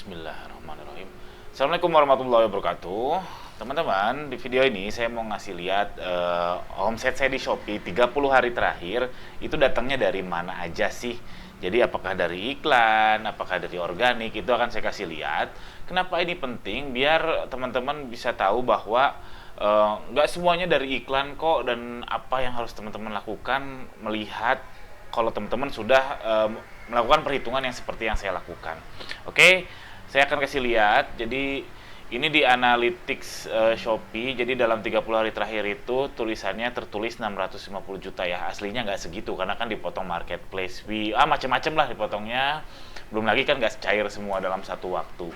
Bismillahirrahmanirrahim. Assalamualaikum warahmatullahi wabarakatuh. Teman-teman, di video ini saya mau ngasih lihat omset saya di Shopee 30 hari terakhir itu datangnya dari mana aja sih. Jadi apakah dari iklan, apakah dari organik, itu akan saya kasih lihat. Kenapa ini penting? Biar teman-teman bisa tahu bahwa nggak semuanya dari iklan kok, dan apa yang harus teman-teman lakukan melihat kalau teman-teman sudah melakukan perhitungan yang seperti yang saya lakukan. Oke, saya akan kasih lihat. Jadi ini di analytics Shopee. Jadi dalam 30 hari terakhir itu tulisannya tertulis 650 juta ya. Aslinya nggak segitu karena kan dipotong marketplace fee. Macam-macam lah dipotongnya. Belum lagi kan nggak cair semua dalam satu waktu.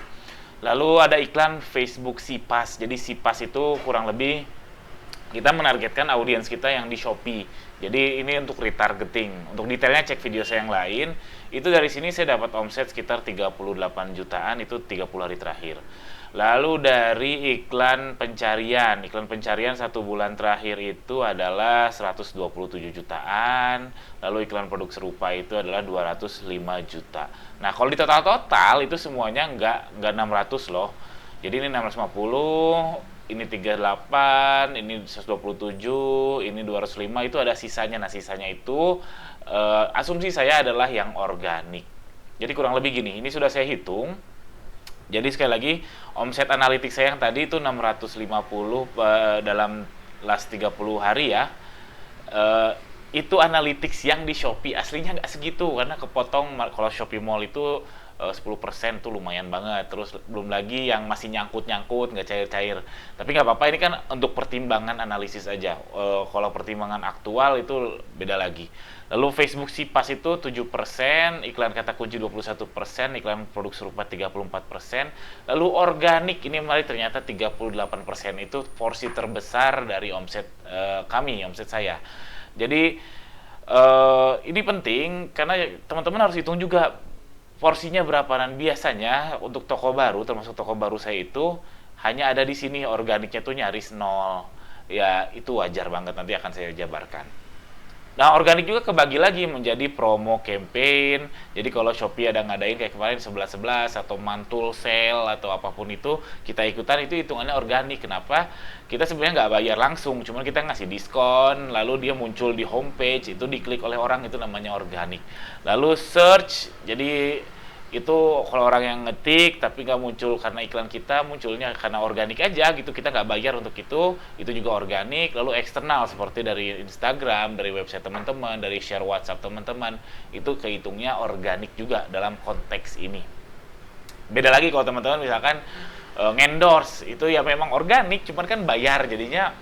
Lalu ada iklan Facebook Sipas. Jadi Sipas itu kurang lebih kita menargetkan audiens kita yang di Shopee. Jadi ini untuk retargeting. Untuk detailnya cek video saya yang lain. Itu dari sini saya dapat omset sekitar 38 jutaan, itu 30 hari terakhir. Lalu dari iklan pencarian satu bulan terakhir itu adalah 127 jutaan. Lalu iklan produk serupa itu adalah 205 juta. Nah, kalau di total itu semuanya nggak 600 loh. Jadi ini 650, ini 38, ini 127, ini 205, itu ada sisanya. Nah, sisanya itu asumsi saya adalah yang organik. Jadi kurang lebih gini, ini sudah saya hitung. Jadi sekali lagi, omset analitik saya yang tadi itu 650 dalam last 30 hari ya. Itu analytics yang di Shopee, aslinya nggak segitu karena kepotong. Kalau Shopee Mall itu 10% tuh lumayan banget. Terus belum lagi yang masih nyangkut-nyangkut, nggak cair-cair. Tapi nggak apa-apa, ini kan untuk pertimbangan analisis aja. Kalau pertimbangan aktual itu beda lagi. Lalu Facebook Sipas itu 7%, iklan kata kunci 21%, iklan produk serupa 34%. Lalu organik ini ternyata 38%. Itu porsi terbesar dari omset kami, omset saya. Jadi ini penting karena teman-teman harus hitung juga porsinya berapa. Dan biasanya untuk toko baru, termasuk toko baru saya itu hanya ada di sini organiknya tuh nyaris nol. Ya itu wajar banget, nanti akan saya jabarkan. Nah, organik juga kebagi lagi menjadi promo campaign. Jadi kalau Shopee ada ngadain kayak kemarin 11-11 atau mantul sale atau apapun itu, kita ikutan, itu hitungannya organik. Kenapa? Kita sebenarnya nggak bayar langsung, cuman kita ngasih diskon, lalu dia muncul di homepage, itu diklik oleh orang, itu namanya organik. Lalu search, jadi itu kalau orang yang ngetik tapi nggak muncul karena iklan kita, munculnya karena organik aja gitu, kita nggak bayar untuk itu juga organik. Lalu eksternal seperti dari Instagram, dari website teman-teman, dari share WhatsApp teman-teman, itu kehitungnya organik juga dalam konteks ini. Beda lagi kalau teman-teman misalkan ngendorse, itu ya memang organik, cuman kan bayar, jadinya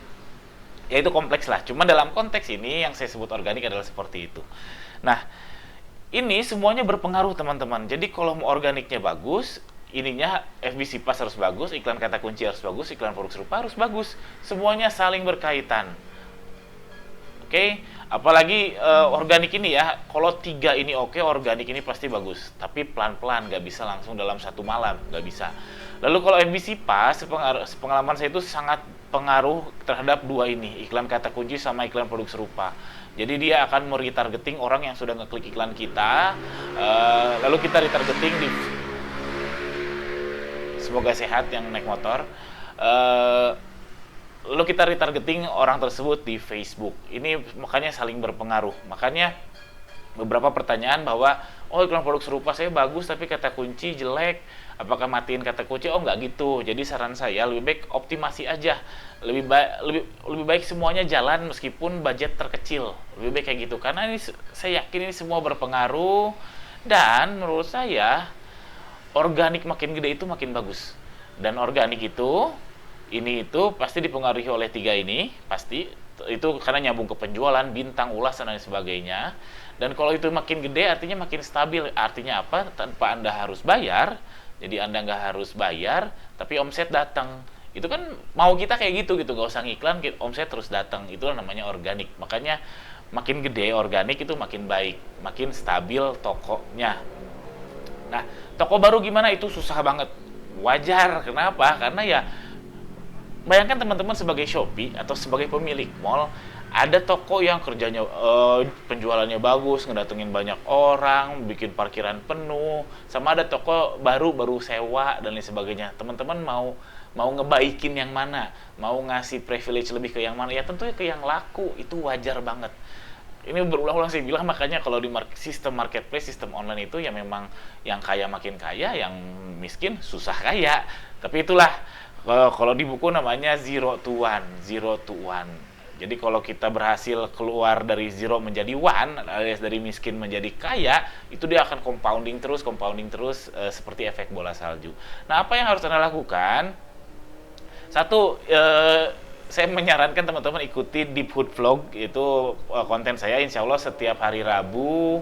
ya itu kompleks lah. Cuman dalam konteks ini yang saya sebut organik adalah seperti itu. Nah, ini semuanya berpengaruh teman-teman. Jadi kalau mau organiknya bagus, ininya FB Sipas harus bagus, iklan kata kunci harus bagus, iklan produk serupa harus bagus. Semuanya saling berkaitan. Oke, apalagi organik ini ya, kalau 3 ini oke, organik ini pasti bagus. Tapi pelan-pelan, nggak bisa langsung dalam satu malam, nggak bisa. Lalu kalau FB Sipas, pengalaman saya itu sangat pengaruh terhadap 2 ini, iklan kata kunci sama iklan produk serupa. Jadi dia akan meretargeting orang yang sudah ngeklik iklan kita, lalu kita retargeting di, semoga sehat yang naik motor, lalu kita retargeting orang tersebut di Facebook. Ini makanya saling berpengaruh. Makanya beberapa pertanyaan bahwa iklan produk serupa saya bagus tapi kata kunci jelek, apakah matiin kata kunci? Nggak gitu. Jadi saran saya lebih baik optimasi aja, lebih baik semuanya jalan meskipun budget terkecil, lebih baik kayak gitu. Karena ini saya yakin ini semua berpengaruh, dan menurut saya organik makin gede itu makin bagus. Dan organik itu pasti dipengaruhi oleh 3 ini, pasti itu karena nyambung ke penjualan, bintang, ulasan dan sebagainya. Dan kalau itu makin gede artinya makin stabil. Artinya apa? Tanpa Anda harus bayar. Jadi Anda nggak harus bayar, tapi omset datang. Itu kan mau kita kayak gitu, nggak usah ngiklan, omset terus datang. Itulah namanya organik. Makanya makin gede organik itu makin baik, makin stabil tokonya. Nah, toko baru gimana? Itu susah banget. Wajar, kenapa? Karena ya bayangkan teman-teman sebagai Shopee atau sebagai pemilik mall, Ada toko yang kerjanya penjualannya bagus, ngedatengin banyak orang, bikin parkiran penuh, sama ada toko baru sewa dan lain sebagainya. Teman-teman mau ngebaikin yang mana? Mau ngasih privilege lebih ke yang mana? Ya tentunya ke yang laku, itu wajar banget. Ini berulang-ulang saya bilang, makanya kalau di sistem marketplace, sistem online itu ya memang yang kaya makin kaya, yang miskin susah kaya. Tapi itulah kalau di buku namanya zero to one, zero to one. Jadi kalau kita berhasil keluar dari zero menjadi one, alias dari miskin menjadi kaya, itu dia akan compounding terus seperti efek bola salju. Nah, apa yang harus Anda lakukan? Satu, saya menyarankan teman-teman ikuti Deep Hood Vlog, itu konten saya insya Allah setiap hari Rabu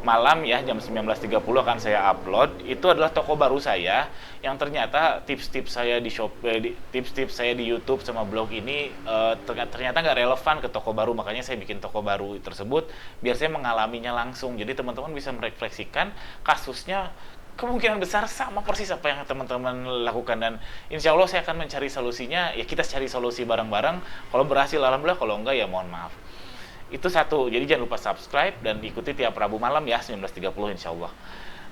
malam ya, jam 19.30 akan saya upload. Itu adalah toko baru saya yang ternyata tips-tips saya di tips-tips saya di YouTube sama blog ini ternyata nggak relevan ke toko baru, makanya saya bikin toko baru tersebut biar saya mengalaminya langsung. Jadi teman-teman bisa merefleksikan kasusnya, kemungkinan besar sama persis apa yang teman-teman lakukan, dan insya Allah saya akan mencari solusinya. Ya kita cari solusi bareng-bareng, kalau berhasil alhamdulillah, kalau enggak ya mohon maaf. Itu satu, jadi jangan lupa subscribe dan ikuti tiap Rabu malam ya 19.30 insya Allah.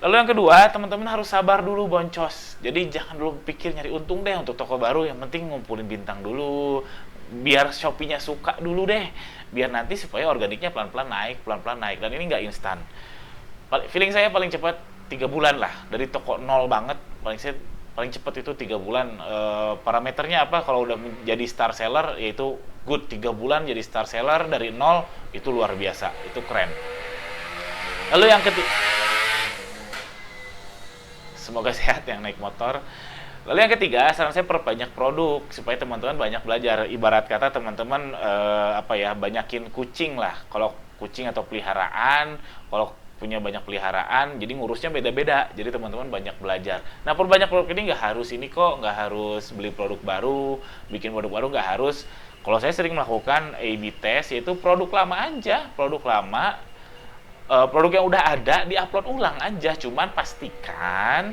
Lalu yang kedua, teman-teman harus sabar dulu boncos. Jadi jangan dulu pikir nyari untung deh untuk toko baru, yang penting ngumpulin bintang dulu, biar Shopee-nya suka dulu deh, biar nanti supaya organiknya pelan-pelan naik, dan ini nggak instan. Feeling saya paling cepat 3 bulan lah, dari toko nol banget, paling cepat itu 3 bulan. Parameternya apa? Kalau udah menjadi star seller, yaitu good, 3 bulan jadi star seller dari nol, itu luar biasa, itu keren. Lalu yang ketiga, semoga sehat yang naik motor. Lalu yang ketiga, saran saya perbanyak produk supaya teman-teman banyak belajar. Ibarat kata teman-teman banyakin kucing lah. Kalau kucing atau peliharaan, kalau punya banyak peliharaan, jadi ngurusnya beda-beda. Jadi teman-teman banyak belajar. Nah, perbanyak produk ini nggak harus ini kok, nggak harus beli produk baru, bikin produk baru, nggak harus. Kalau saya sering melakukan A/B test, yaitu produk lama aja, produk yang udah ada diupload ulang aja. Cuman pastikan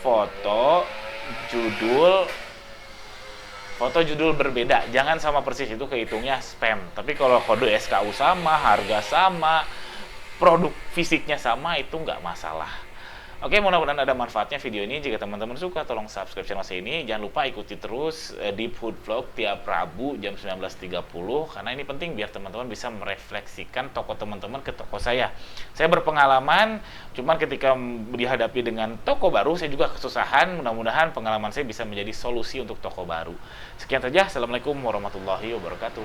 foto judul berbeda, jangan sama persis, itu kehitungnya spam. Tapi kalau kode SKU sama, harga sama, produk fisiknya sama, itu nggak masalah. Oke, mudah-mudahan ada manfaatnya video ini. Jika teman-teman suka, tolong subscribe channel saya ini. Jangan lupa ikuti terus Deep Hood Vlog tiap Rabu jam 19.30, karena ini penting biar teman-teman bisa merefleksikan toko teman-teman ke toko saya. Saya berpengalaman, cuman ketika dihadapi dengan toko baru, saya juga kesusahan. Mudah-mudahan pengalaman saya bisa menjadi solusi untuk toko baru. Sekian saja. Assalamualaikum warahmatullahi wabarakatuh.